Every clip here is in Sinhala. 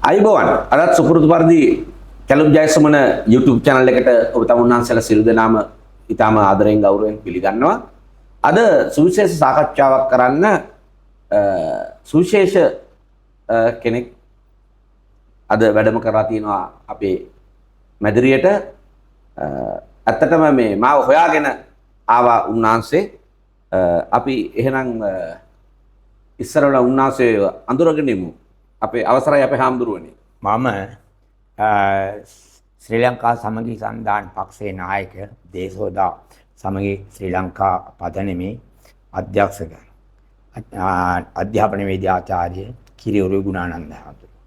අයිබෝවන් අදත් සුපුරුදු පරිදි කැලුම් ජයසුමන YouTube channel එකට ඔබ තමුන්නාන්සලා සියලු දෙනාම ඉතාම ආදරයෙන් ගෞරවයෙන් පිළිගන්නවා. අද සුවිශේෂ සාකච්ඡාවක් කරන්න සුවිශේෂ කෙනෙක් අද වැඩම කරලා තියෙනවා අපේ මැදිරියට. ඇත්තටම මේ මාව හොයාගෙන ආවා උන්නාන්සේ. අපි එහෙනම් ඉස්සරවල උන්නාන්සේ අඳුරගෙන ඉමු. අපේ අවසරයි අපේ හාමුදුරුවනේ. මම ශ්‍රී ලංකා සමගි සන්ධාන පක්ෂයේ නායක දේශෝදා සමගි ශ්‍රී ලංකා පදනමේ අධ්‍යක්ෂක අධ්‍යාපන වේදිකාචාර්ය කිරියුරු ගුණානන්ද හාමුදුරුවෝ.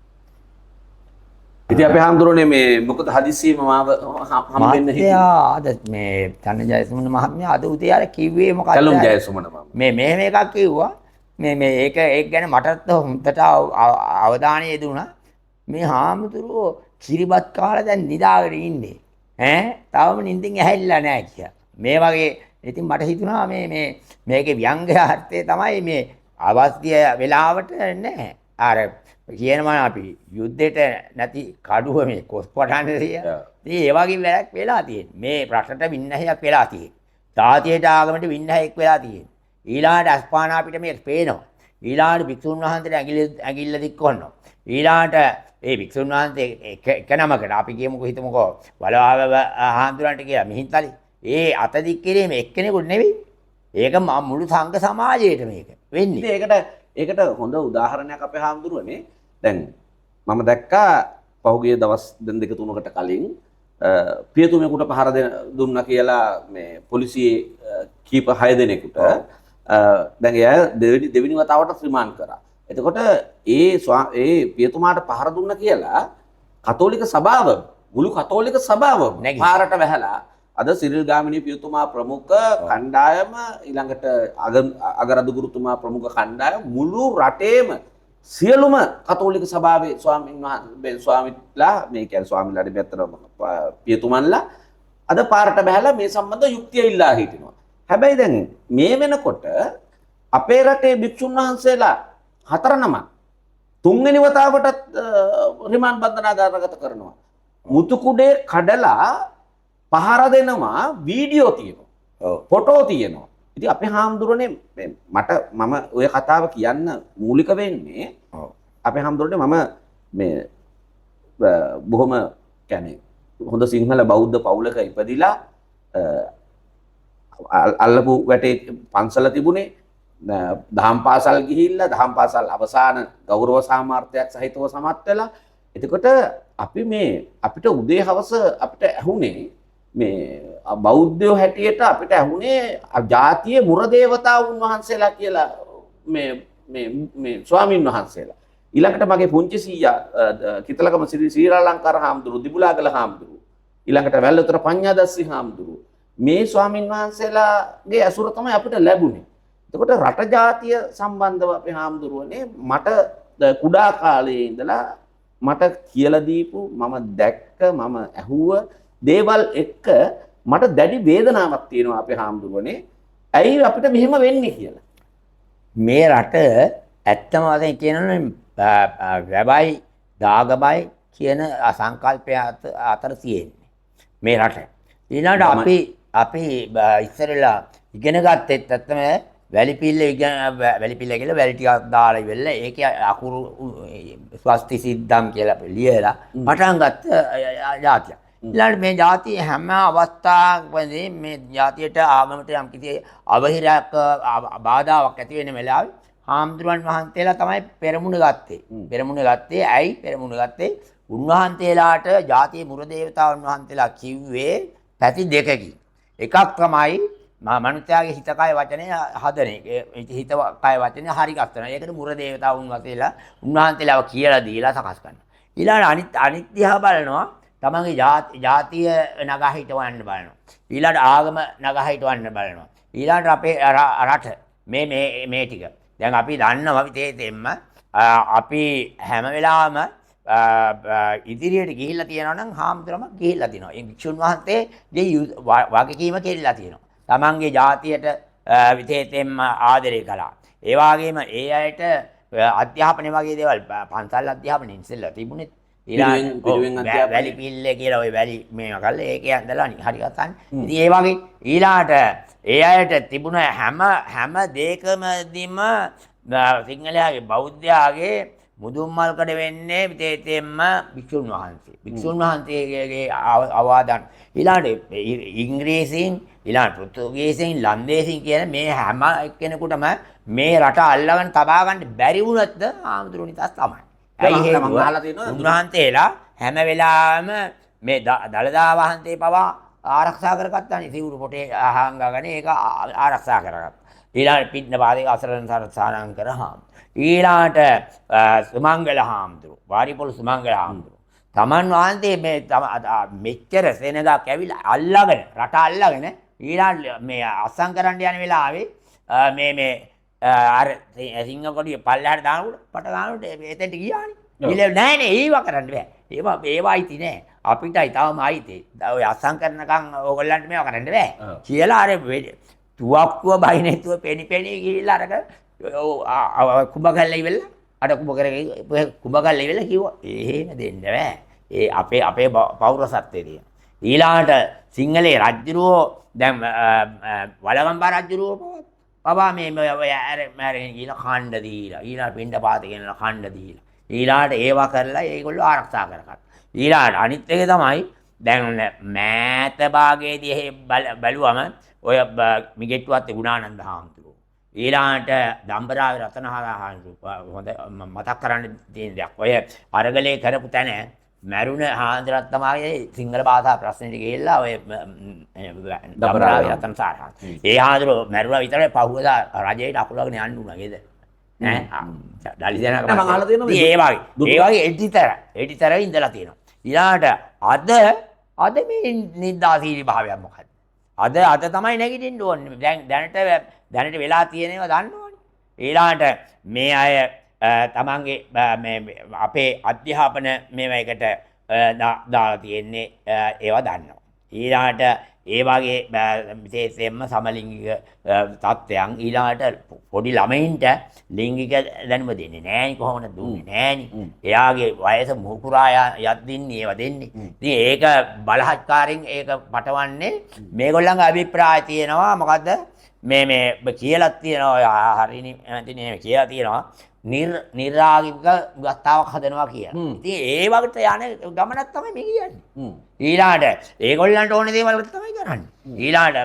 ඉතින් අපේ හාමුදුරුවනේ මේ මොකද හදිසියෙම මාව හම්බෙන්න හිටියා. අද මේ චන්න ජයසුමන මහත්මයා අද උදේ ආර කිව්වේ මොකක්ද? කැලුම් ජයසුමන මෙහෙම එකක් කිව්වා. ඒක ගැන මටත් හොඳට අවධානය යොදුණා. මේ හාමුදුරුවෝ කිරිබත් කාලා දැන් නිදාගෙන ඉන්නේ. තාම නිින්දෙන් ඇහැරිලා නැහැ කියලා. මේ වගේ ඉතින් මට හිතුණා මේකේ ව්‍යංගය අර්ථය තමයි මේ අවශ්‍ය වෙලාවට නැහැ. අර කියනවා අපි යුද්ධෙට නැති කඩුව මේ කොස් පටන්නේ කියලා. ඉතින් ඒ වගේ වැඩක් වෙලා තියෙන්නේ. මේ රටට වින්නහයක් වෙලා තියෙන්නේ. තාතියට ආගමට වින්නහයක් වෙලා තියෙන්නේ. ඊළාට අස්පානා අපිට මේක පේනවා. ඊළාට භික්ෂුන් වහන්සේට ඇඟිල්ල දික් කරනවා. ඊළාට ඒ භික්ෂුන් වහන්සේ එක නමකට අපි කියමුකෝ හිතමුකෝ වලවාව හාමුදුරන්ට කියලා මිහින්තලි. ඒ අත දික් කිරීම එක්කෙනෙකුට නෙවෙයි. ඒක මුළු සංඝ සමාජයට මේක වෙන්නේ. ඒකට හොඳ උදාහරණයක් අපේ හාමුදුරුවනේ. දැන් මම දැක්කා පහුගිය දවස් දෙක තුනකට කලින් පියතුමෙකුට පහර දුන්නා කියලා මේ පොලිසියේ කීප 6 දෙනෙකුට දැන් එයා දෙවෙනි වතාවට රිමාන්ඩ් කරා. එතකොට ඒ පියතුමාට පහර දුන්න කියලා කතෝලික සභාව මුළු කතෝලික සභාව පාරට වැහැලා අද සිරිල් ගාමිණී පියතුමා ප්‍රමුඛ කණ්ඩායම ඊළඟට අගරදු ගුරුතුමා ප්‍රමුඛ කණ්ඩායම මුළු රටේම සියලුම කතෝලික සභාවේ ස්වාමීලා මේ කියන්නේ ස්වාමීලාට මෙතන පියතුමන්ලා අද පාරට බහැලා මේ සම්බන්ධ යුක්තිය ඉල්ලා හිටිනවා. හැබැයි දැන් මේ වෙනකොට අපේ රටේ භික්ෂුන් වහන්සේලා 4 නමක් තුන්වෙනි වතාවටත් රිමාන්ඩ් බන්ධනාගාරගත කරනවා. මුතුකුඩේ කඩලා පහර දෙනවා වීඩියෝ තියෙනවා. ෆොටෝ තියෙනවා. ඉතින් අපේ හාමුදුරනේ මම ඔය කතාව කියන්න මූලික වෙන්නේ අපේ හාමුදුරනේ මම මේ බොහොම කියන්නේ හොඳ සිංහල බෞද්ධ පවුලක ඉපදිලා අල්ලපු වැටේ පන්සල තිබුණේ දහම් පාසල් ගිහිල්ලා දහම් පාසල් අවසාන ගෞරව සාමාර්ථයක් සහිතව සමත් වෙලා. එතකොට අපි අපිට උදේ හවස අපිට ඇහුනේ මේ බෞද්ධයෝ හැටියට අපිට ඇහුනේ ජාතියේ මුරදේවතාවුන් වහන්සේලා කියලා මේ ස්වාමින් වහන්සේලා. ඊළඟට මගේ පුංචි සීයා කිතලකම ශ්‍රීලාලංකාර හාමුදුරුවෝ දිබුලාගල හාමුදුරුවෝ ඊළඟට වැල්ලතර පඤ්ඤාදස්සි හාමුදුරුවෝ මේ ස්වාමින් වහන්සේලාගේ ඇසුර තමයි අපිට ලැබුණේ. එතකොට රට ජාතිය සම්බන්ධව අපේ හාමුදුරුවනේ මට කුඩා කාලයේ ඉඳලා මට කියලා දීපු මම දැක්ක මම ඇහුව දේවල් එක්ක මට දැඩි වේදනාවක් තියෙනවා අපේ හාමුදුරුවනේ. ඇයි අපිට මෙහෙම වෙන්නේ කියලා. මේ රට ඇත්තම වශයෙන් කියනවනේ වැබයි දාගබයි කියන සංකල්පය අතර තියෙන්නේ මේ රට. ඊළඟට අපි ඉස්සරලා ඉගෙන ගත්තෙත් ඇත්තම වැලිපිල්ල කියලා වැලි ටිකක් දාලා ඉවරලා ඒකේ අකුරු ස්වස්ති සිද්ධම් කියලා ලියලා පටන් ගත්ත ජාතිය. ඊළඟට මේ ජාතිය හැම අවස්ථාවකදී මේ ජාතියට ආගමට යම් කිසි අවහිරයක් බාධාවක් ඇති වෙන වෙලාවේ හාමුදුරුවන් වහන්සේලා තමයි පෙරමුණ ගත්තේ. ඇයි පෙරමුණ ගත්තේ? උන්වහන්සේලාට ජාතියේ මුරදේවතාවුන් වහන්සේලා කිව්වේ පැති දෙකකින්. එකක් තමයි මනුෂ්‍යයාගේ හිත කය වචනේ හදන එක. හිත කය වචනේ හරි ගන්න. ඒකට මුරදේවතාවුන් වහන්සේලා උන්වහන්සේලාව කියලා දීලා සකස් කරනවා. ඊළඟට අනිත් දිහා බලනවා තමන්ගේ ජාතිය නගා හිටවන්න බලනවා. ඊළඟට ආගම නගා හිටවන්න බලනවා. ඊළඟට අපේ රට මේ ටික. දැන් අපි දන්නවා විතේතෙම්ම අපි හැම වෙලාවෙම ඉදිරියට ගිහිල්ලා තියෙනවා නම් හාමුදුරුවම ගිහිල්ලා තිනවා. ඒ භික්ෂුන් වහන්සේගේ වගකීම කෙරෙලා තියෙනවා. තමන්ගේ ජාතියට විතේතෙම්ම ආදරය කළා. ඒ වගේම ඒ අයට අධ්‍යාපනය වගේ දේවල් පන්සල් අධ්‍යාපනයේ ඉස්සෙල්ලා තිබුණේ පිරිවෙන් අධ්‍යාපනය. වැලි පිල්ල කියලා ඔය වැලි මේවා කරලා ඒක ඇඳලා හරි ගතන්නේ. ඉතින් ඒ වගේ ඊළාට ඒ අයට තිබුණ හැම දෙයකමදීම සිංහලයාගේ බෞද්ධයාගේ මුදුන්මල්කඩ වෙන්නේ විතේතෙන්ම භික්ෂුන් වහන්සේ. භික්ෂුන් වහන්සේගේ අවවාදන් ඊළාට ඉංග්‍රීසියෙන් ඊළාට පෘතුගීසියෙන් ලන්දේසියෙන් කියන මේ හැම එක්කෙනෙකුටම මේ රට අල්ලගෙන තබා ගන්න බැරි වුණත් ආමතුරු නිතස් තමයි. ඇයි හේතුව? උන්වහන්සේලා හැම වෙලාවෙම මේ දළදා වහන්සේ පවා ආරක්ෂා කරගත්තානේ සිවුරු පොටේ අහංගගෙන ඒක ආරක්ෂා කරගත්තා. ඊළාට පිට්නපාතේ අසරණ සානං කරාම ඊළාට සුමංගල හාමුදුරුවෝ වාරිපොළ සුමංගල හාමුදුරුවෝ තමන් වහන්සේ මේ මෙච්චර සෙනගක් ඇවිල්ලා අල්ලගෙන රට අල්ලගෙන ඊළාට මේ අස්සම් කරන්න යන වෙලාවේ මේ අර සිංහ කොඩිය පල්ලෙහාට දානකොට පට ගන්නකොට එතෙන්ට ගියානේ. ඊළඟ නෑනේ ඒව කරන්න බෑ. ඒවා අයිති නෑ. අපිටයි තවම අයිති. ඔය අස්සම් කරනකම් ඕගොල්ලන්ට මේවා කරන්න බෑ. කියලා අර තුවක්කුව බයිනෙතුව පෙනි ගිහිල්ලා අරක කුඹ ගල්ලා ඉවරලා අර කුඹ ගල්ලා ඉවරලා කිව්වා එහෙම දෙන්න බෑ. ඒ අපේ පෞරසත්වයේ තියෙන. ඊළාට සිංහලේ රජුරෝ දැන් වලගම්බා රජුරෝ පවා මේ මෑරගෙන ගිහලා ඛණ්ඩ දීලා ඊළාට පින්ඩ පාත ගෙනලා ඛණ්ඩ දීලා ඊළාට ඒවා කරලා ඒගොල්ලෝ ආරක්ෂා කරගත්තා. ඊළාට අනිත් එක තමයි දැන් මෑත භාගයේදී බැලුවම ඔය මිගෙට්ටුවත් ගුණානන්ද හාමුදුරුවෝ ඊළාට දම්බරාවේ රතනහාරා හාමුදුරුවෝ හොඳ මතක් කරන්න තියෙන දෙයක්. ඔය අරගලේ කරපු තැන මැරුණ හාමුදුරුවෝ තමයි සිංහල භාෂා ප්‍රශ්නෙට ගිහිල්ලා ඔය දම්බරාවේ රතනසාර හාමුදුරුවෝ. ඒ හාමුදුරුවෝ මැරුණා විතරයි පහුවදා රජයට අකුලගෙන යන්න උනා නේද? දලිසේනක මම අහලා තියෙනවා ඒ වගේ එඩිතරේ ඉඳලා තියෙනවා. ඊළාට අද මේ නිද්දාශීලී භාවයක් මොකක්ද? අද තමයි නැගිටින්න ඕනේ. දැනට වෙලා තියෙනේවා දන්නවනේ. ඊළාට මේ අය තමන්ගේ අපේ අධ්‍යාපන මේවයකට දාලා තියෙන්නේ ඒවා දන්නවා. ඊළාට ඒ වගේ විශේෂයෙන්ම සමලිංගික තත්ත්වයන් ඊළාට පොඩි ළමයින්ට ලිංගික දැනුම දෙන්නේ නෑනේ කොහොමද දුන්නේ නෑනේ. එයාගේ වයස මුහුකුරා යද්දින්නේ ඒවා දෙන්නේ. ඉතින් ඒක බලහත්කාරයෙන් ඒක පටවන්නේ මේගොල්ලන්ගේ අභිප්‍රාය තියෙනවා මොකද්ද මේ කියලා තියෙනවා හරිනේ කියලා තියෙනවා නිර්රාගික ගස්තාවක් හදනවා කියලා. ඉතින් ඒ වගේ යන ගමනක් තමයි මේ කියන්නේ. ඊළාට ඒගොල්ලන්ට ඕන දේවල් තමයි කරන්නේ. ඊළාට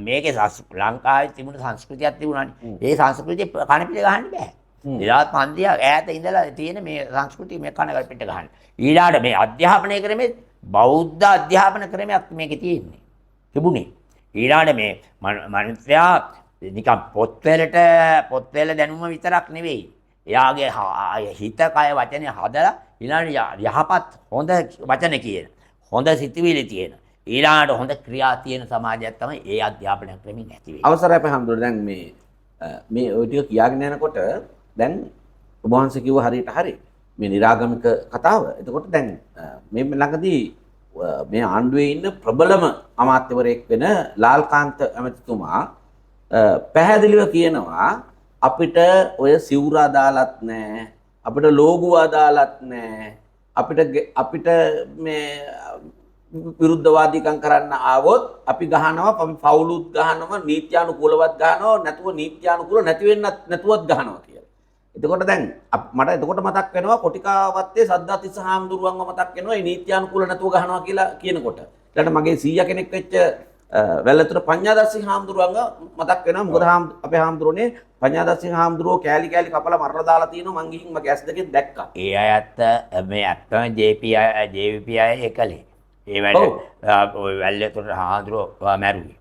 මේකේ ලංකාවේ තිබුණ සංස්කෘතියක් තිබුණානේ. ඒ සංස්කෘතිය කන පිට ගහන්න බෑ. 2005 ඈත ඉඳලා තියෙන මේ සංස්කෘතිය මේ කන පිට ගහන්න. ඊළාට මේ අධ්‍යාපනය ක්‍රමේ බෞද්ධ අධ්‍යාපන ක්‍රමයක් මේකේ තියෙන්නේ. තිබුණේ. ඊළාට මේ මනුස්සයා නිකන් පොත්වල දැනුම විතරක් නෙවෙයි. එයාගේ හිත කය වචනේ හදලා ඊළඟ යහපත් හොඳ වචන කියන හොඳ සිතුවිලි තියෙන ඊළඟට හොඳ ක්‍රියා තියෙන සමාජයක් තමයි ඒ අධ්‍යාපන ක්‍රමෙන් ඇති වෙන්නේ. අවසරයි අපේ හැමදෙර දැන් මේ ඔය ටික කියාගෙන යනකොට දැන් ඔබ වහන්සේ කිව්ව හරියට හරි මේ නිරාගමික කතාව. එතකොට දැන් මේ ළඟදී මේ ආණ්ඩුවේ ඉන්න ප්‍රබලම අමාත්‍යවරයෙක් වෙන ලාල්කාන්ත ඇමතිතුමා පැහැදිලිව කියනවා අපිට ඔය සිවුර අදාළත් නැහැ අපිට ලෝගුව අදාළත් නැහැ අපිට මේ විරුද්ධවාදීකම් කරන්න ආවොත් අපි ගහනවා අපි ෆවුලුත් ගහනවා නීත්‍යානුකූලවත් ගහනවා නැතුව නීත්‍යානුකූල නැති වෙන්නත් නැතුවත් ගහනවා කියලා. එතකොට දැන් මට එතකොට මතක් වෙනවා කොටිකාවත්තේ සද්දාතිස්ස හාමුදුරුවන්ව මතක් වෙනවා මේ නීත්‍යානුකූල නැතුව ගහනවා කියලා කියනකොට. ඊළඟට මගේ සීයා කෙනෙක් වෙච්ච වැල්ලතර පඤ්ඤාදස්සි හාමුදුරුවන්ව මතක් වෙනවා. මොකද අපේ හාමුදුරුවනේ පඤ්ඤාදස්සි හාමුදුරුවෝ කෑලි කපලා මරලා දාලා තියෙනවා. මං ගිහින් මගේ ඇස් දෙකෙන් දැක්කා. ඒ අයත් මේ ඇත්තම JVP අය එකලේ. ඒ වැඩ ඔය වැල්ලතර හාමුදුරුවෝ මැරුවේ.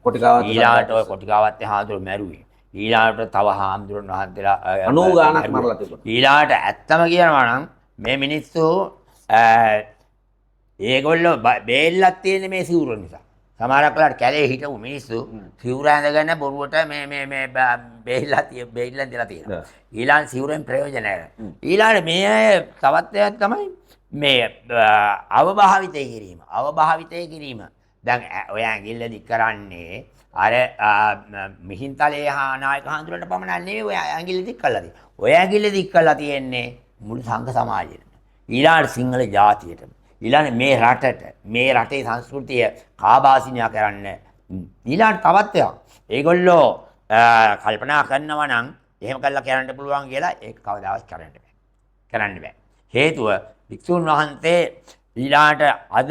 ඊළාට ඔය කොටිකාවත්තේ හාමුදුරුවෝ මැරුවේ. ඊළාට තව හාමුදුරුවෝ වහන්සේලා 90 ගාණක් මරලා තිබුණා. ඊළාට ඇත්තම කියනවා නම් මේ මිනිස්සු ඒගොල්ලෝ බේල්ලක් තියෙන්නේ මේ සිවුර නිසා. සමහරක් වෙලාවට කැලේ හිටපු මිනිස්සු සිවුර ඇඳගෙන බොරුවට මේ බේල්ලන් දෙලා තියෙනවා. ඊළඟ සිවුරෙන් ප්‍රයෝජන නැහැ. ඊළඟ මේ අය තවත් එකක් තමයි මේ අවභාවිතය කිරීම. දැන් ඔය ඇඟිල්ල දික් කරන්නේ අර මිහින්තලේ නායක හඳුරන්න පමණක් නෙවෙයි ඔය ඇඟිලි දික් කළා තියෙන්නේ. ඔය ඇඟිලි දික් කළා තියෙන්නේ මුළු සංඝ සමාජයට. ඊළඟ සිංහල ජාතියට. ඊළඟ මේ රටට මේ රටේ සංස්කෘතිය කාබාසිනියා කරන්න. ඊළඟ තවත් එකක්. ඒගොල්ලෝ කල්පනා කරනවා නම් එහෙම කළා කරන්න පුළුවන් කියලා ඒක කවදාවත් කරන්න බෑ. හේතුව භික්ෂුන් වහන්සේ ඊළාට අද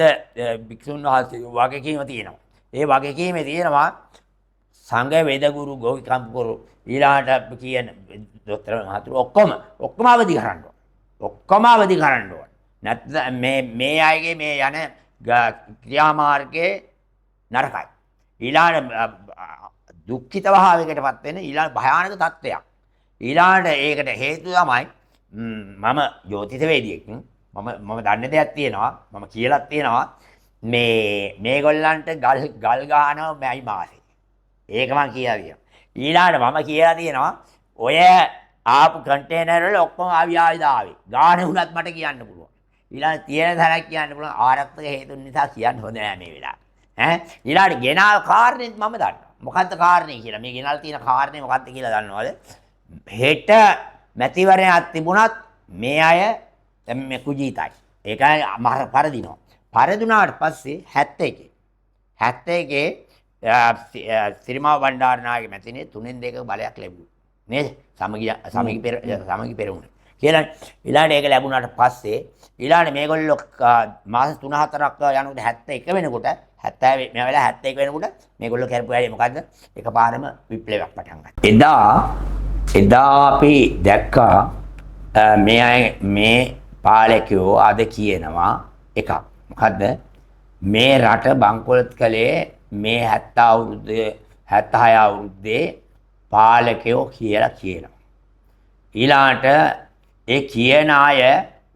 භික්ෂුන් වහන්සේ වගකීම තියෙනවා. ඒ වගකීමේ තියෙනවා සංඝ වේදගුරු ගෝවිකම්පුරු ඊළාට කියන දොස්තර මහතුරු ඔක්කොම අවදි කරන්න ඕන. ඔක්කොම අවදි කරන්න ඕන. නැත්නම් මේ අයගේ මේ යන ක්‍රියාමාර්ගයේ නරකයි. ඊළාට දුක්ඛිත භාවයකටපත් වෙන ඊළාට භයානක තත්ත්වයක්. ඊළාට ඒකට හේතුව තමයි මම ජ්‍යොතිෂවේදියෙක්. මම දන්න දෙයක් තියෙනවා. මම කියලා තියෙනවා. මේගොල්ලන්ට ගල් ගහනවා මයි මාසේ. ඒක මම කියලා තියෙනවා. ඊළාට මම කියලා තියෙනවා ඔය ආපු කන්ටේනර් වල ඔක්කොම ආවියාවිද ආවේ. ගාන උනත් මට කියන්න පුළුවන්. ඊළාට තියෙන තරක් කියන්න පුළුවන් ආරක්ෂක හේතුන් නිසා කියන්න හොඳ නෑ මේ වෙලාවේ. ඊළාට ගෙනාව කාරණේත් මම දන්නවා. මොකද්ද කාරණේ කියලා. මේ ගෙනල් තියෙන කාරණේ මොකද්ද කියලා දන්නවද? හෙට මැතිවරණයක් තිබුණත් මේ අය දැන් මේ කුජීතයි. ඒකයි පරදිනවා. පරදුනාට පස්සේ 71 සිරිමාව බණ්ඩාරනායක මැතිනේ 3-2 බලයක් ලැබුණා. නේද? සමගි පෙරමුණ. කියලා ඊළාට ඒක ලැබුණාට පස්සේ ඊළාට මේගොල්ලෝ මාස 3-4ක් යනකොට 71 වෙනකොට 70 මේ වෙලාව 71 වෙනකොට මේගොල්ලෝ කරපු වැඩේ මොකද්ද? එකපාරම විප්ලවයක් පටන් ගත්තා. එදා අපි දැක්කා මේ පාලකයෝ අද කියනවා එකක්. මොකද්ද? මේ රට බංකොලොත් කළේ මේ 70 අවුරුද්දේ 76 අවුරුද්දේ පාලකයෝ කියලා කියනවා. ඊළාට ඒ කියන අය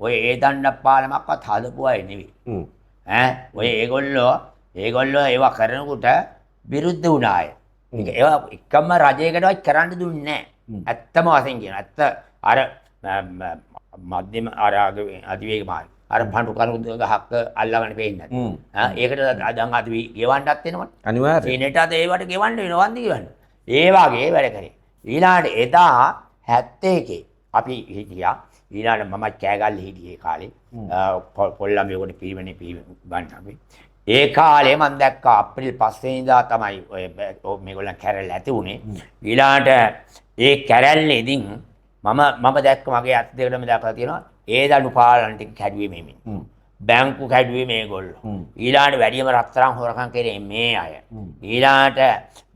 ඔය ඒ දණ්ඩපාලමක්වත් හදපු අය නෙවෙයි. ඔය ඒගොල්ලෝ ඒවා කරනකොට විරුද්ධ වුණා අය. ඒවා එකම රජයකටවත් කරන්න දුන්නේ නැහැ. ඇත්තම වශයෙන් කියන. ඇත්ත අර මධ්‍යම අධිවේග මාර්ගය. අර පඬු කරුද ගහක් අල්ලගෙන පෙන්නන්නේ. ඒකට දැන් අපි ගෙවන්නත් වෙනවනේ. අනිවාර්යයෙන්. සීනෙට අද ඒවට ගෙවන්න වෙනවද කියවන්න. ඒ වගේ වැඩ කරේ. ඊළාට එදා 71 අපි හිටියා. ඊළාට මම කෑගල්ලේ හිටියේ කාලේ. පොල්ලම්බේ කොට පිරිවෙනේ ගන්න අපි. ඒ කාලේ මම දැක්කා අප්‍රේල් 5 වෙනිදා තමයි ඔය මේගොල්ලන් කැරල් ඇති උනේ. ඊළාට ඒ කැරල්ලේදීන් මම දැක්ක මගේ අත් දෙකටම දැකලා තියෙනවා ඒ දඬු පාලන ටික කැඩුවේ මේ මිනිස්සු. බැංකු කැඩුවේ මේගොල්ලෝ. ඊළාට වැඩිම රත්තරන් හොරකම් කරේ මේ අය. ඊළාට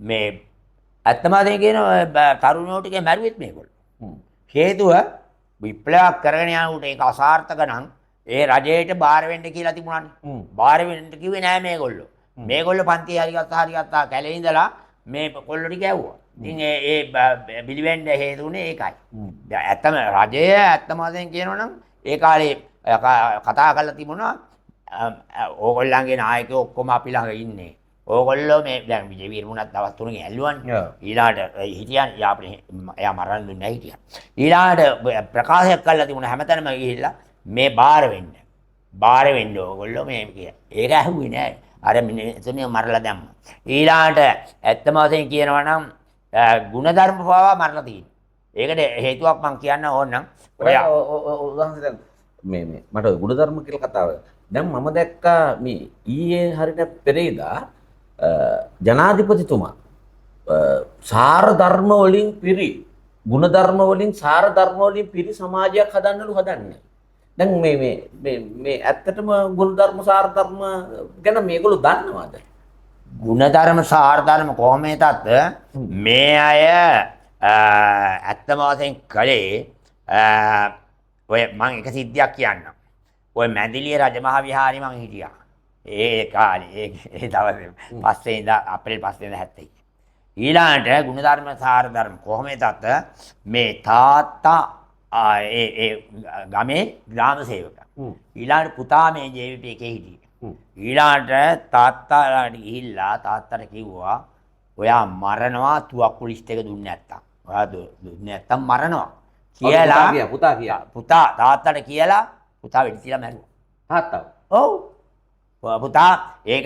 මේ අත්තමාදේ කියන තරුණයෝ ටික මැරුවෙත් මේගොල්ලෝ. හේතුව විප්ලවයක් කරගෙන යනකොට ඒක අසාර්ථක නම් ඒ රජයට බාර වෙන්න කියලා තිබුණානේ. බාර වෙන්න කිව්වේ නෑ මේගොල්ලෝ. මේගොල්ලෝ පන්ති හරි ගත්තා කැලේ ඉඳලා මේ කොල්ලෝ ටික ඇව්වා. ඉතින් ඒ පිළිවෙන්න හේතුනේ ඒකයි. දැන් ඇත්තම රජය ඇත්තම වශයෙන් කියනවනම් ඒ කාලේ කතා කරලා තිබුණා ඕගොල්ලන්ගේ නායකයෝ ඔක්කොම අපි ළඟ ඉන්නේ. ඕගොල්ලෝ මේ දැන් විජේ වීරමුණත් දවස් 3කින් ඇල්ලුවානේ. ඊළාට හිටියන් එයා මරන්න දුන්නේ නැහැ හිටියා. ඊළාට ප්‍රකාශයක් කළා තිබුණා හැමතැනම ගිහිල්ලා මේ බාර වෙන්න ඕගොල්ලෝ මේ කියලා. ඒක ඇහුවේ නෑ. අර මිනිස්සුනේ මරලා දැම්මා. ඊළාට ඇත්තම වශයෙන් කියනවා නම් ගුණධර්ම පවා මරලා තියෙනවා. ඒකට හේතුවක් මම කියන්න ඕන නම් ඔයා උදාහරණ මේ මට ගුණධර්ම කියලා කතාව. දැන් මම දැක්කා මේ ඊයේ හරියට පෙරේදා ජනාධිපතිතුමා සාර ධර්ම වලින් පිරි ගුණධර්ම වලින් සාර ධර්ම වලින් පිරි සමාජයක් හදන්නලු හදන්නේ. දැන් මේ ඇත්තටම ගුණධර්ම සාර ධර්ම ගැන මේගොල්ලෝ දන්නවද? ගුණධර්ම සාර ධර්ම කොහොමදත් මේ අය ඇත්තම වශයෙන් කලේ ඔය මම එක සිද්ධියක් කියන්නම්. ඔය මැදිලිය රජමහා විහාරේ මං හිටියා. ඒ කාලේ ඒ දවසේ 5 වෙනිදා අප්‍රේල් 5 වෙනිදා 71. ඊළාට ගුණධර්ම සාර ධර්ම කොහොමදත් මේ තාත්තා ඒ ගමේ ග්‍රාම සේවක. ඊළාට පුතා මේ ජේවිපී එකේ හිටියේ. ඊළාට තාත්තාට ගිහිල්ලා තාත්තට කිව්වා ඔයා මරනවා තුවක්කු ලිස්ට් එක දුන්නේ නැත්තම්. ඔයා දුන්නේ නැත්තම් මරනවා කියලා පුතා තාත්තට කියලා පුතා වෙඩි තියලා මැරුවා. තාත්තා. ඔව්. පුතා ඒක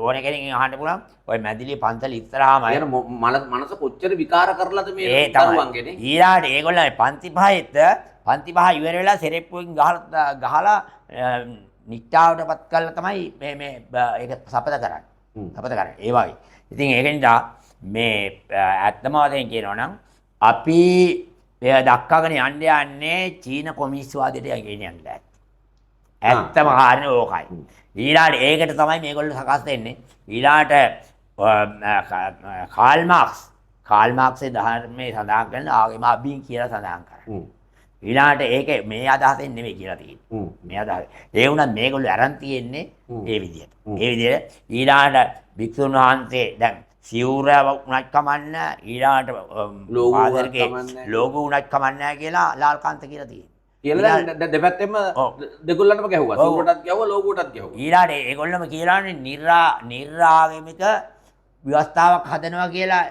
ඕන කෙනෙක්ගෙන් අහන්න පුළුවන්. ඔය මැදිලි පන්සල ඉස්සරහාම අය කියන මනස කොච්චර විකාර කරලාද මේ ඒ තමයි. දරුවන්ගේනේ. ඊළාට ඒගොල්ලෝ පන්ති පහ ඉවර වෙලා සෙරෙප්පුවෙන් ගහලා නිට්ටාවටපත් කරලා තමයි මේ ඒක සපත කරන්නේ. සපත කරන්නේ. ඒ වගේ. ඉතින් ඒක නිසා මේ ඇත්තම වශයෙන් කියනවා නම් අපි දක්කාගෙන යන්නේ චීන කොමියුනිස්ට්වාදයට ගෙනියන්න ඇත්තම කාරණේ ඕකයි. ඊළාට ඒකට තමයි මේගොල්ලෝ සකස් වෙන්නේ. ඊළාට කාල් මාක්ස්ගේ ධර්මයේ සඳහන් කරන ආගම අභින් කියලා සඳහන් කරන්නේ. ඊළාට ඒක මේ අදහසෙන් නෙමෙයි කියලා තියෙන්නේ. මේ අදහස. ඒ වුණත් මේගොල්ලෝ අරන් තියෙන්නේ ඒ විදිහට. ඒ විදිහට ඊළාට භික්ෂුන් වහන්සේ දැන් සිවුර උණක් කමන්න ඊළාට ලෝගෝ උණක් කමන්න කියලා ලාල්කාන්ත කියලා තියෙනවා. කියලා දැන් දෙපැත්තෙම දෙගොල්ලන්ටම ගැහුවා. සිවුරටත් ගැහුවා ලෝගෝටත් ගැහුවා. ඊළාට ඒගොල්ලොම කියලානේ නිර්ආගමික ව්‍යවස්ථාවක් හදනවා කියලා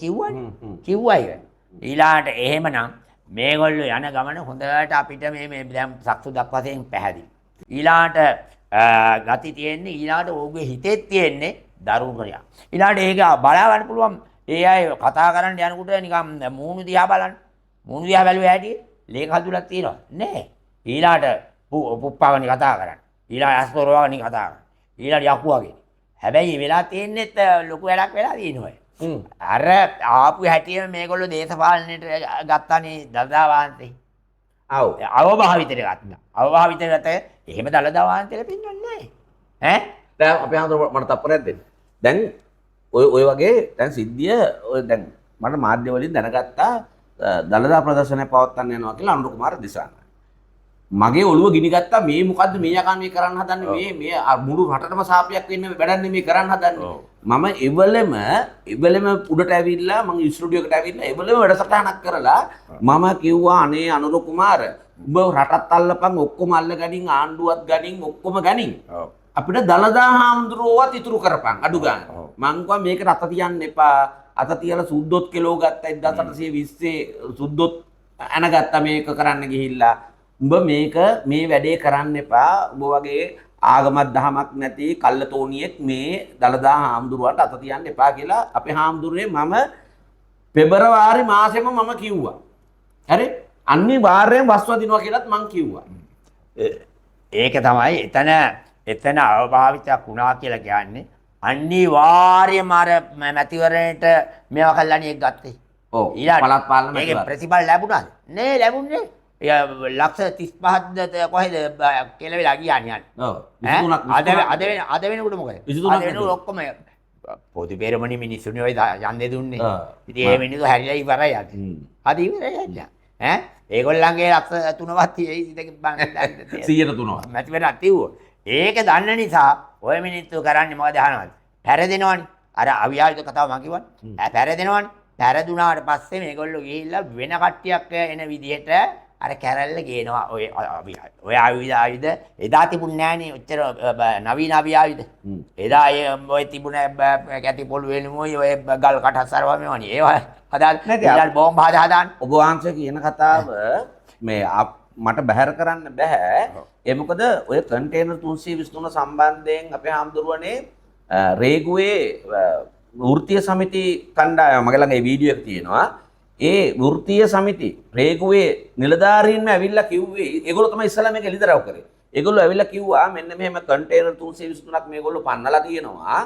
කිව්වනේ. කිව්වා ඒක. ඊළාට එහෙමනම් මේගොල්ලෝ යන ගමන හොඳට අපිට මේ දැන් සක්සුදක් වශයෙන් පැහැදිලි. ඊළාට ගති තියෙන්නේ ඊළාට ඕගේ හිතේ තියෙන්නේ දරුණුකරියා. ඊළාට ඒක බලා ගන්න පුළුවන්. ඒ අය කතා කරන්න යනකොට නිකන් මූණු දිහා බලන්න. මූණු දිහා බැලුවා හැටි ලේක හදුලක් තියෙනවා. නෑ. ඊළාට පුප්පාවනි කතා කරන්න. ඊළාට අස්තෝරවනි කතා කරන්න. ඊළාට යකුවගේ. හැබැයි වෙලා තියෙන්නේත් ලොකු වැඩක් වෙලා තියෙනවා. අර ආපු හැටියෙම මේගොල්ලෝ දේශපාලනයට ගත්තානේ දළදා වහන්සේ. ඔව්. අවභාවිතයට ගත්තා. අවභාවිතයට ගත්ත එහෙම දළදා වහන්සේලා පින්නන්නේ නැහැ. ඈ? දැන් අපේ හඳුර මට තප්පරයක් දෙන්න. දැන් ඔය වගේ දැන් සිද්ධිය ඔය දැන් මට මාධ්‍ය වලින් දැනගත්තා දළදා ප්‍රදර්ශනය පවත්වන්න යනවා කියලා අනුර කුමාර දිසාන. මගේ ඔළුව ගිනි ගත්තා මේ මොකද්ද මේ යකන් මේ කරන්න හදන්නේ මේ මුළු රටටම සාපයක් වෙන්න වැඩන්නේ මේ කරන්න හදන්නේ. මම එවලෙම උඩට ඇවිල්ලා මම ස්ටුඩියෝ එකට ඇවිල්ලා එවලෙම වැඩසටහනක් කරලා මම කිව්වා අනේ අනුර කුමාර උඹ රටත් අල්ලපන් ඔක්කොම අල්ලගනින් ආණ්ඩුවත් ගනින් ඔක්කොම ගනින්. අපිට දළදා හාමුදුරුවෝවත් ඉතුරු කරපන් අඩු ගන්න. මං කිව්වා මේකට අත තියන්න එපා. අත තියලා සුද්දොත් කිලෝ ගත්තා 1820 සුද්දොත් අනගත්තා මේක කරන්න ගිහිල්ලා. උඹ මේක මේ වැඩේ කරන්න එපා. උඹ වගේ ආගමක් දහමක් නැති කල්ලතෝනියෙක් මේ දළදා හාමුදුරුවන්ට අත තියන්න එපා කියලා අපේ හාමුදුරුවනේ මම පෙබරවාරි මාසෙම මම කිව්වා. හරි? අනිවාර්යෙන් වස්වදිනවා කියලාත් මං කිව්වා. ඒක තමයි එතන අවභාවිතයක් වුණා කියලා කියන්නේ අනිවාර්යයෙන්ම අර මැතිවරණයට මේවා කල්ලානේ එක් ගත්තේ. ඔව්. පළාත් පාලන මේක ප්‍රතිඵල ලැබුණාද? නෑ ලැබුණේ. ලක්ෂ 35ද කොහෙද කියලා වෙලා ගියානේ යන්නේ. ඔව්. 23ක් අද වෙනකොට මොකද? 23ක් අද වෙනකොට ඔක්කොම පොදු පෙරමුණේ මිනිස්සුනේ ඔය යන්නේ දුන්නේ. ඉතින් ඒ මිනිස්සු හැරිලා ඉවරයි යන්නේ. අද ඉවරයි යන්නේ. ඈ ඒගොල්ලන්ගේ ලක්ෂ 3වත් තියෙයි දෙක බං 103ක්. මැතිවරණ තියුවා. ඒක දන්න නිසා ඔය මිනිස්සු කරන්නේ මොකද අහනවද? පැරදෙනවනේ. අර අවියාවිද කතාව මම කිව්වනේ. පැරදෙනවනේ. පැරදුනාට පස්සේ මේගොල්ලෝ ගිහිල්ලා වෙන කට්ටියක් එන විදිහට අර කැරල්ල ගේනවා ඔය ආයුධ එදා තිබුණ නෑනේ ඔච්චර නවීන ආයුධ. එදා ඔය තිබුණ කැටි පොළු වෙනුමයි ඔය ගල් කටස්සරව මේවනේ. ඒවා හදාන්න බෝම්බ හදාන්න. ඔබ වහන්සේ කියන කතාව මේ මට බැහැර කරන්න බෑ. ඒ මොකද ඔය කන්ටේනර් 323 සම්බන්ධයෙන් අපේ හාමුදුරුවනේ රේගුවේ වෘත්තීය සමිති කණ්ඩායම මගේ ළඟ මේ වීඩියෝ එක තියෙනවා. ඒ වෘත්තීය සමිති රේගුවේ නිලධාරීන්ම ඇවිල්ලා කිව්වේ ඒගොල්ලෝ තමයි ඉස්සලා මේක එළිදරව් කරේ. ඒගොල්ලෝ ඇවිල්ලා කිව්වා මෙන්න මෙහෙම කන්ටේනර් 323ක් මේගොල්ලෝ පන්නලා තියෙනවා.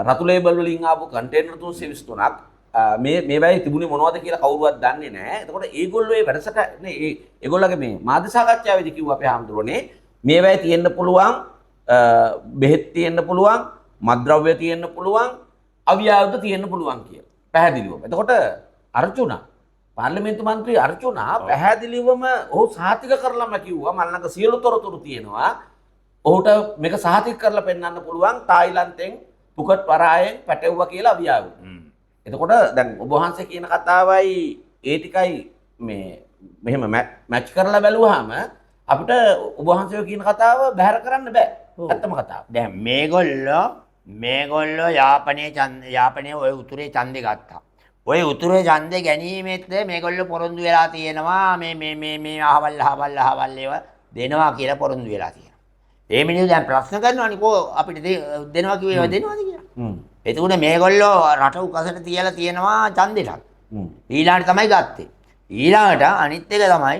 රතු ලේබල් වලින් ආපු කන්ටේනර් 323ක් මේ වෙයි තිබුණේ මොනවද කියලා කවුරුවත් දන්නේ නැහැ. එතකොට ඒගොල්ලෝ ඒ වැඩසටහනේ ඒගොල්ලෝගේ මේ මාධ්‍ය සාකච්ඡාවේදී කිව්වා අපේ හාමුදුරනේ මේ වෙයි තියෙන්න පුළුවන් බෙහෙත් තියෙන්න පුළුවන් මත්ද්‍රව්‍ය තියෙන්න පුළුවන් අවියාවුද තියෙන්න පුළුවන් කියලා. පැහැදිලිවම. එතකොට අර්ජුනා පාර්ලිමේන්තු මන්ත්‍රී අර්ජුනා පැහැදිලිවම ඔහු සහතික කරලාම කිව්වා මල් ළඟ සියලු තොරතුරු තියෙනවා. ඔහුට මේක සහතික කරලා පෙන්වන්න පුළුවන් තායිලන්තෙන් පුකට් වරායෙන් පැටවුවා කියලා අවියාවු. එතකොට දැන් ඔබ වහන්සේ කියන කතාවයි ඒ ටිකයි මේ මෙහෙම මැච් කරලා බැලුවාම අපිට ඔබ වහන්සේ කියන කතාව බැහැර කරන්න බෑ. ඇත්තම කතාව. දැන් මේගොල්ලෝ යාපනයේ ඔය උතුරේ ඡන්දේ ගත්තා. ඔය උතුරේ ඡන්දේ ගැනීමෙත් මේගොල්ලෝ පොරොන්දු වෙලා තියෙනවා මේ අහවල් ඒවා දෙනවා කියලා පොරොන්දු වෙලා තියෙනවා. ඒ මිනිස්සු දැන් ප්‍රශ්න කරනවානේ කෝ අපිට දෙනවා කිව්වේ ඒවා දෙනවද කියලා. එතකොට මේගොල්ලෝ රට උකසට තියලා තියෙනවා ඡන්දෙටක්. ඊළාට තමයි ගත්තේ. ඊළාට අනිත් එක තමයි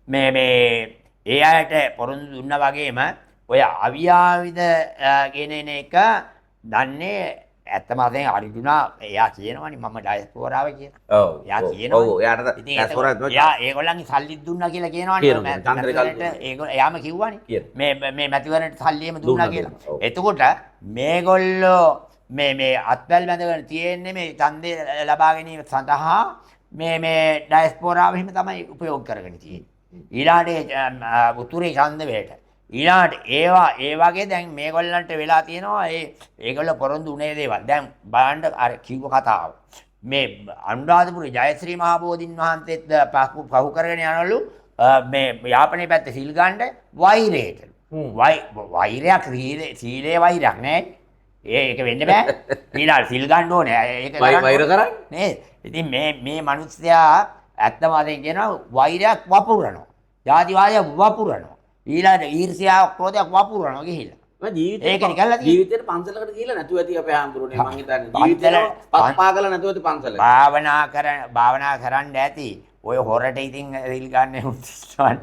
මේ ඒ අයට පොරොන්දු දුන්නා වගේම ඔය අවියාවිද කියන එක දන්නේ ඇත්තම වශයෙන් අරිදුනා එයා කියනවනේ මම ඩයස්පෝරාව කියලා. ඔව්. එයා කියනවා. ඔව් එයාට ඩයස්පෝරා තමයි. එයා ඒගොල්ලන්ගේ සල්ලි දුන්නා කියලා කියනවනේ. එයාම කිව්වනේ. මේ මැතිවරණට සල්ලියම දුන්නා කියලා. එතකොට මේගොල්ලෝ මේ අත්වැල් බැඳගෙන තියෙන්නේ මේ ඡන්දේ ලබා ගැනීම සඳහා මේ ඩයස්පෝරාව එහෙම තමයි උපයෝග කරගෙන තියෙන්නේ. ඊළාට උතුරේ ඡන්ද වලට ඊළාට ඒ වගේ දැන් මේගොල්ලන්ට වෙලා තියෙනවා ඒගොල්ලෝ පොරොන්දු උනේ දේවල්. දැන් බලන්න අර කිව්ව කතාව. මේ අනුරාධපුර ජයශ්‍රී මහ බෝධින් වහන්සේත් පහු කරගෙන යනවලු මේ යාපනයේ පැත්තේ සිල් ගන්න වෛරයට. වෛරයක් සීලේ වෛරයක් නෑ. ඒක වෙන්න බෑ. ඊළාට සිල් ගන්න ඕනේ. ඒක වෛර කරන්නේ නේද? ඉතින් මේ මිනිස්සයා ඇත්තම වශයෙන් කියනවා වෛරයක් වපුරනවා. ජාතිවාදය වපුරනවා. ඊළඟට ඊර්ෂ්‍යාව ක්‍රෝධයක් වපුරනවා ගිහිල්ලා. ජීවිතේට පන්සලකට ගිහිල්ලා නැතුව ඇති අපේ ආම්දුරනේ මං හිතන්නේ ජීවිතේට පස්පා කළා නැතුව ඇති පන්සල. භාවනා කරන්න ඇති. ඔය හොරට ඉතින් රිල් ගන්න උත්සාහන්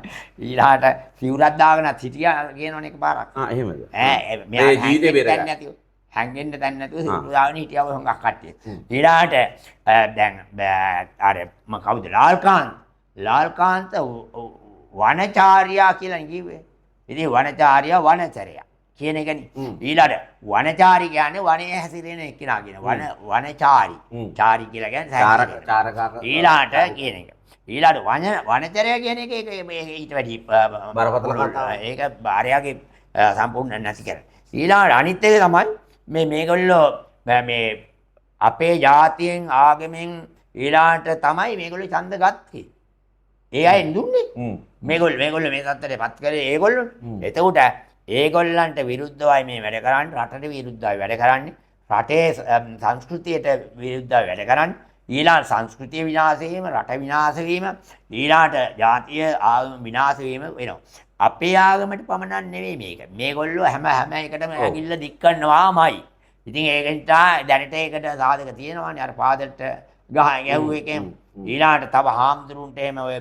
ඊළාට සිවුරක් දාගෙන හිටියා කියනවනේ එකපාරක්. එහෙමද? මෙයා ජීවිතේ බේරගන්න නැතිව. හැංගෙන්න දැන් නැතුව සිවුර දාගෙන හිටියා ඔය හොඟක් කට්ටිය. ඊළාට දැන් අර කවුද ලාල්කාන්ත වනචාරියා කියලා කිව්වේ. ඉතින් වනචාරියා වනචරයා කියන එකනේ. ඊළඟ වනචාරි කියන්නේ වනයේ හැසිරෙන එක්කෙනා කියන වනචාරි. චාරි කියලා කියන්නේ චාරකාර. ඊළාට කියන එක. ඊළාට වනචරයා කියන එක ඊට වැඩි බරපතල කතාවක්. ඒක භාර්යාගේ සම්පූර්ණ නැති කරන. ඊළාට අනිත් එක තමයි මේගොල්ලෝ මේ අපේ ජාතියෙන් ආගමෙන් ඊළාට තමයි මේගොල්ලෝ ඡන්ද ගත්තේ. ඒ අය දුන්නේ. මේගොල්ලෝ මේ තත්ත්වයට පත් කරේ ඒගොල්ලෝ. එතකොට ඒගොල්ලන්ට විරුද්ධවයි මේ වැඩ කරන්නේ, රටට විරුද්ධවයි වැඩ කරන්නේ, රටේ සංස්කෘතියට විරුද්ධවයි වැඩ කරන්නේ. ඊළඟ සංස්කෘතිය විනාශ වීම, රට විනාශ වීම, ඊළාට ජාතිය ආගම විනාශ වීම වෙනවා. අපේ ආගමට පමණක් නෙවෙයි මේක. මේගොල්ලෝ හැම එකටම ඇගිල්ල දික් කරනවාමයි. ඉතින් ඒකට දැනට ඒකට සාධක තියෙනවානේ අර පාදට ගැහුව එකෙන්. ඊළාට තව හාමුදුරුන්ට එහෙම ඔය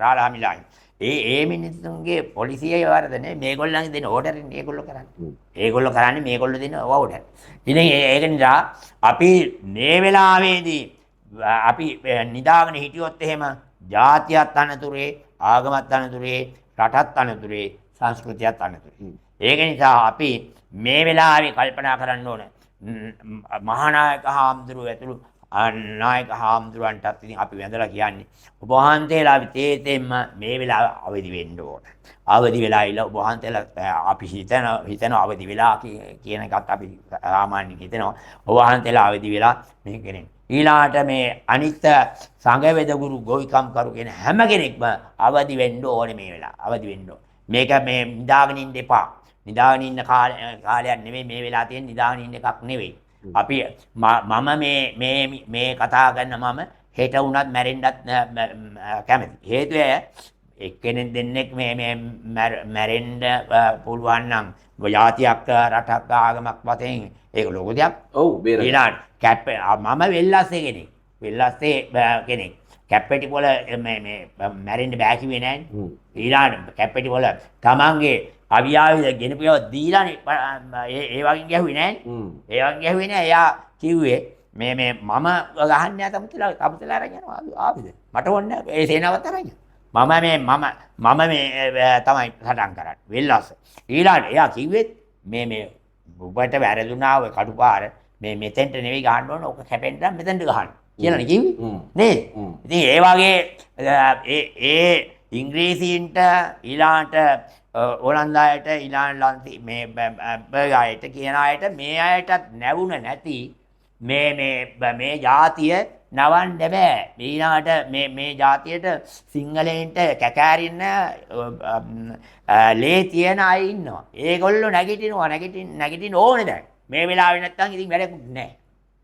රාලහාමිලායි. ඒ මිනිස්සුන්ගේ පොලිසියේ වරද නේ මේගොල්ලන්ගේ දෙන ඕඩර් එක ඒගොල්ලෝ කරන්නේ. ඒගොල්ලෝ කරන්නේ මේගොල්ලෝ දෙන ඕඩර්. ඉතින් ඒක නිසා අපි මේ වෙලාවේදී අපි නිදාගෙන හිටියොත් එහෙම ජාතියත් අනතුරේ, ආගමත් අනතුරේ, රටත් අනතුරේ, සංස්කෘතියත් අනතුරේ. ඒක නිසා අපි මේ වෙලාවේ කල්පනා කරන්න ඕන මහානායක හාමුදුරුවෝ ඇතුළු නායක හාමුදුරුවන්ටත් ඉතින් අපි වැඳලා කියන්නේ ඔබ වහන්සේලා විතේතෙන්ම මේ වෙලාව අවදි වෙන්න ඕන. අවදි වෙලා ඉල ඔබ වහන්සේලා අපි හිතන අවදි වෙලා කියන එකත් අපි සාමාන්‍යයෙන් හිතනවා. ඔබ වහන්සේලා අවදි වෙලා මේ කෙනෙක්. ඊළාට මේ අනිත් සංඝවේද ගුරු ගෝවිකම් කරු කියන හැම කෙනෙක්ම අවදි වෙන්න ඕනේ මේ වෙලාව. අවදි වෙන්න ඕනේ. මේක මේ නිදාගෙන ඉන්න එපා. නිදාගෙන ඉන්න කාලයක් නෙවෙයි මේ වෙලාව තියෙන නිදාගෙන ඉන්න එකක් නෙවෙයි. අපි මම මේ කතා කරන මම හෙට වුණත් මැරෙන්නත් කැමති. හේතුව එක්කෙනෙක් දෙන්නෙක් මේ මැරෙන්න පුළුවන් නම් ජාතියක් රටක් ආගමක් වශයෙන් ඒක ලොකු දෙයක්. ඔව් බේරගන්න. ඊළඟ මම වෙල්ලස්සේ කෙනෙක්. වෙල්ලස්සේ කෙනෙක්. කැප්පෙටි පොළ මේ මැරෙන්න බෑ කිව්වේ නෑනේ. ඊළඟ කැප්පෙටි පොළ තමන්ගේ අවියාවිද ගෙනපියව දීලානේ ඒ වගේ ගැහුවේ නෑනේ. ඒ වගේ ගැහුවේ නෑ. එයා කිව්වේ මේ මම ගහන්නේ නැහැ තමුතලා අරගෙන යනවා ආවිද. මට ඕනේ ඒ සේනාවත් අරගෙන. මම මේ තමයි සටන් කරන්නේ. වෙල්ලස්ස. ඊළඟ එයා කිව්වෙත් මේ ඔබට වැරදුනා ඔය කටුපාර මේ මෙතෙන්ට නෙවෙයි ගහන්න ඕන. ඔක කැපෙන්න නම් මෙතෙන්ට ගහන්න. කියලානේ කිව්වේ. නේද? ඉතින් ඒ වගේ ඒ ඉංග්‍රීසීන්ට ඊළාට ඕලන්දායට ඊළාට මේ බර්ගායට කියන අයට මේ අයටත් නැවුණ නැති මේ ජාතිය නවන්න බෑ. ඊළාට මේ ජාතියට සිංහලෙන්ට කැකෑරින්න ලේ තියෙන අය ඉන්නවා. ඒගොල්ලෝ නැගිටින්න ඕනේ දැන්. මේ වෙලාවේ නැත්තම් ඉතින් වැඩකුත් නැහැ.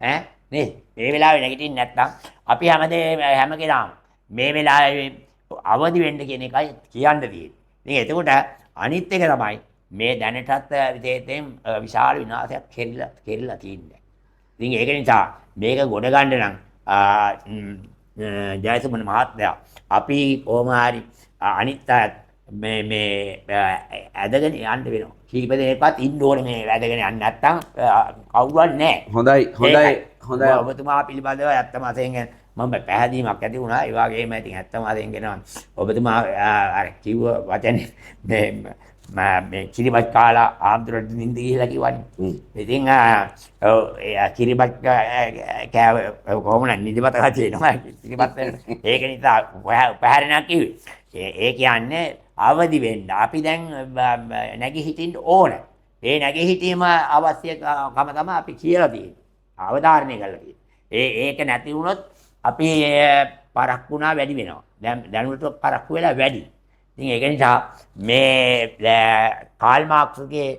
ඈ නේද? මේ වෙලාවේ නැගිටින්න නැත්තම් අපි හැම කෙනාම මේ වෙලාවේ අවදි වෙන්න කියන එකයි කියන්න තියෙන්නේ. ඉතින් එතකොට අනිත් එක තමයි මේ දැනටත් විශේෂයෙන් විශාල විනාශයක් කෙරෙලා තියෙනවා. ඉතින් ඒක නිසා මේක ගොඩ ගන්න නම් ජයසුමන මහත්තයා අපි කොහොම හරි අනිත් අයත් මේ ඇදගෙන යන්න වෙනවා. කීප දෙනෙක්වත් ඉන්න ඕනේ මේ ඇදගෙන යන්න නැත්තම් කවුරුවත් නැහැ. හොඳයි. ඔබතුමා පිළිබඳව ඇත්තම වශයෙන් මම පැහැදීමක් ඇති වුණා. ඒ වගේම ඉතින් ඇත්තම වශයෙන් කියනවා ඔබතුමා අර කිව්ව වචනේ මේ කිරිබත් කාලා ආම්දුරට නින්ද ගිහලා කිව්වනේ. ඉතින් කිරිබත් කෑව කොහොමද නිදිමත හදේනවා කිරිබත් ඒක නිසා පැහැරෙනවා කිව්වේ. ඒ කියන්නේ අවදි වෙන්න. අපි දැන් නැගී හිටින්න ඕන. ඒ නැගී හිටීම අවශ්‍යකම තමයි අපි කියලා තියෙන්නේ. අවධාරණය කරලා තියෙන්නේ. ඒක නැති වුණොත් අපි පරක්කුණා වැඩි වෙනවා. දැනුට පරක්කු වෙලා වැඩි. ඉතින් ඒක නිසා මේ කාල් මාක්ස්ගේ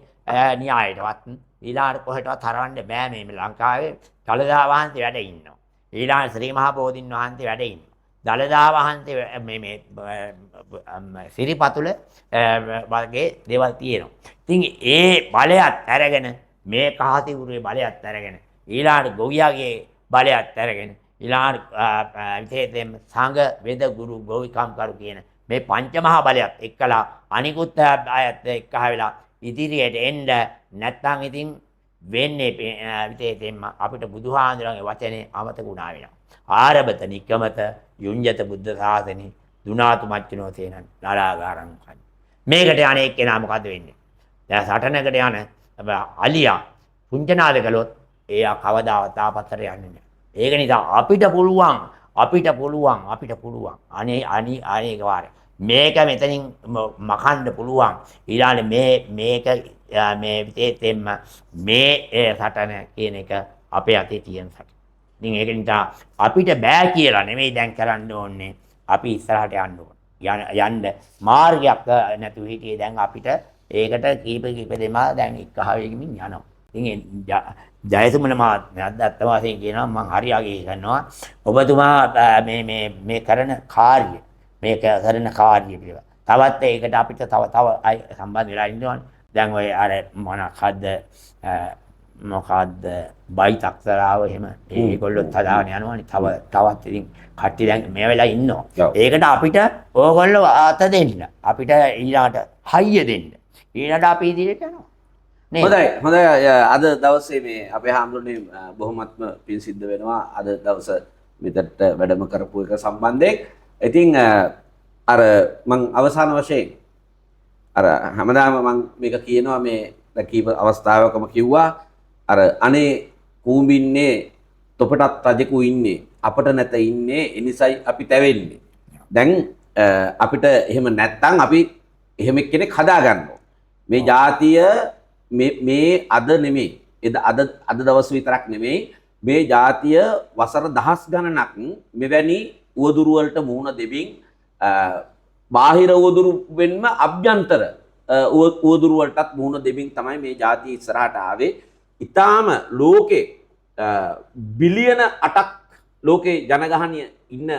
න්‍යායයටවත් ඊළාට කොහෙටවත් හරවන්න බෑ මේ ලංකාවේ දළදා වහන්සේ වැඩ ඉන්නවා. ඊළාට ශ්‍රී මහා බෝධින් වහන්සේ වැඩ ඉන්නවා. දළදා වහන්සේ මේ සිරිපතුල වගේ දේවල් තියෙනවා. ඉතින් ඒ බලයත් අරගෙන මේ කහතිවුරුවේ බලයත් අරගෙන ඊළාට ගොවියාගේ බලයත් අරගෙන ඊළාට විශේෂයෙන්ම සංඝ වේද ගුරු ගෝවිකම් කරු කියන මේ පංචමහා බලයත් එක්කලා අනිකුත් අයත් එක්කහවෙලා ඉදිරියට එන්න නැත්නම් ඉතින් වෙන්නේ විශේෂයෙන්ම අපිට බුදුහාඳුරන්ගේ වචනේ අමතක වුණා වෙනවා. ආරබත නිකමත යුඤ්ජත බුද්ධ ශාසනේ දුනාතු මච්චනෝ තේනන් ලාලාගාරං කන්. මේකට අනේ එක්කෙනා මොකද වෙන්නේ? දැන් සටනකට යන අලියා පුංචනාද කළොත් එයා කවදාවත් ආපස්සට යන්නේ නැහැ. ඒක නිසා අපිට පුළුවන් අනේක වාරේ මේක මෙතනින් මකන්න පුළුවන්. ඊළඟ මේක මේ විශේෂයෙන්ම මේ සටන කියන එක අපේ අතේ තියෙන සටන. ඉතින් ඒක නිසා අපිට බෑ කියලා නෙමෙයි දැන් කරන්න ඕනේ. අපි ඉස්සරහට යන්න ඕනේ. යන්න මාර්ගයක් නැතුව හිටියේ දැන් අපිට ඒකට කීප දෙනා දැන් එක්කහවෙකින් යනවා. ඉතින් ජයසුමන මහත්මයාත් අත්ත වශයෙන් කියනවා මම හරි අගය කරනවා. ඔබතුමා මේ කරන කාර්ය පිළිබඳව. තවත් ඒකට අපිට තව අය සම්බන්ධ වෙලා ඉන්නවනේ. දැන් ඔය අර මොකද්ද බයිතක්තරාව එහෙම ඒගොල්ලොත් හදාගෙන යනවනේ. තවත් ඉතින් කට්ටිය දැන් මේ වෙලාව ඉන්නවා. ඒකට අපිට ඕගොල්ලෝ අත දෙන්න. අපිට ඊළාට හයිය දෙන්න. ඊළාට අපි ඉදිරියට යනවා. හොඳයි අද දවසේ මේ අපේ හාමුදුරනේ බොහොමත්ම පින් සිද්ධ වෙනවා. අද දවස මෙතනට වැඩම කරපු එක සම්බන්ධයෙන්. ඉතින් අර මං අවසාන වශයෙන් අර හැමදාම මං මේක කියනවා මේ කීප අවස්ථාවකම කිව්වා අර අනේ කූඹින්නේ තොපටත් රජෙකු ඉන්නේ අපට නැත ඉන්නේ ඒ නිසයි අපි තැවෙන්නේ. දැන් අපිට එහෙම නැත්තම් අපි එහෙම කෙනෙක් හදා ගන්නවා. මේ ජාතිය මේ අද නෙමෙයි අද දවස් විතරක් නෙමෙයි මේ ජාතිය වසර දහස් ගණනක් මෙවැනි උවදුරු වලට මුහුණ දෙමින් බාහිර උවදුරු වෙන්ම අභ්‍යන්තර උවදුරු වලටත් මුහුණ දෙමින් තමයි මේ ජාතිය ඉස්සරහට ආවේ. ඊටාම ලෝකේ බිලියන 8ක් ලෝකේ ජනගහනය ඉන්න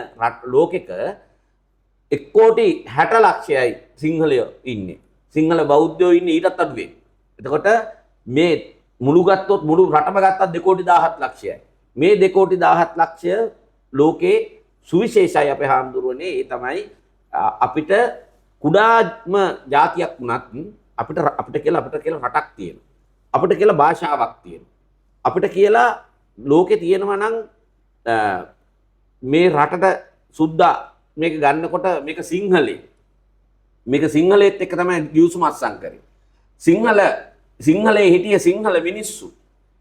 ලෝකෙක 1,60,00,000යි සිංහලයෝ ඉන්නේ. සිංහල බෞද්ධයෝ ඉන්නේ ඊටත් අඩුවෙන්. එතකොට මේ මුළු ගත්තොත් මුළු රටම ගත්තත් 2,17,00,000යි. මේ 2,17,00,000 ලෝකේ සුවිශේෂයි අපේ හාමුදුරුවනේ. ඒ තමයි අපිට කුඩාම ජාතියක් වුණත් අපිට කියලා රටක් තියෙනවා. අපිට කියලා භාෂාවක් තියෙනවා. අපිට කියලා ලෝකේ තියෙනවා නම් මේ රටට සුද්දා මේක ගන්නකොට මේක සිංහලෙත් එක්ක තමයි ගිවිසුම අත්සන් කරේ. සිංහලේ හිටිය සිංහල මිනිස්සු.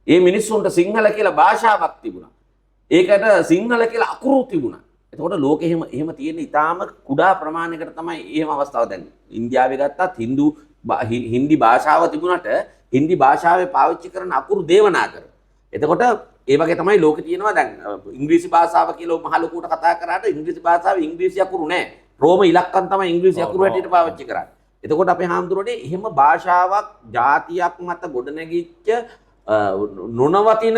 ඒ මිනිස්සුන්ට සිංහල කියලා භාෂාවක් තිබුණා. ඒකට සිංහල කියලා අකුරු තිබුණා. එතකොට ලෝකෙ එහෙම තියෙන ඉතාම කුඩා ප්‍රමාණයකට තමයි එහෙම අවස්ථාව දැන්. ඉන්දියාවේ ගත්තත් හින්දි භාෂාව තිබුණාට හින්දි භාෂාවේ පාවිච්චි කරන අකුරු දේවනාගර. එතකොට ඒ වගේ තමයි ලෝකෙ තියෙනවා දැන් ඉංග්‍රීසි භාෂාව කියලා මහ ලොකුට කතා කරාට ඉංග්‍රීසි භාෂාවේ ඉංග්‍රීසි අකුරු නැහැ. රෝම ඉලක්කම් තමයි ඉංග්‍රීසි අකුරු හැටියට පාවිච්චි කරන්නේ. එතකොට අපේ හාමුදුරුවනේ එහෙම භාෂාවක් ජාතියක් මත ගොඩනැගිච්ච නොනවතින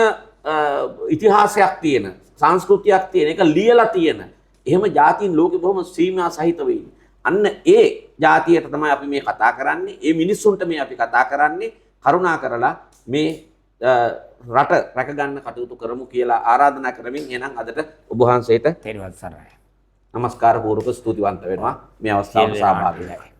ඉතිහාසයක් තියෙන සංස්කෘතියක් තියෙන එක ලියලා තියෙන එහෙම ජාතීන් ලෝකෙ බොහොම සීමා සහිතව ඉන්නේ. අන්න ඒ જાතියට තමයි අපි මේ කතා කරන්නේ. ඒ මිනිස්සුන්ට මේ අපි කතා කරන්නේ. කරුණා කරලා මේ රට රැකගන්න කටයුතු කරමු කියලා ආරාධනා කරමින් එහෙනම් අදට ඔබ වහන්සේට තෙරුවන් සරණයි. නමස්කාර පූර්වක ස්තුතිවන්ත වෙනවා මේ අවස්ථාවට සහභාගී වෙන්න.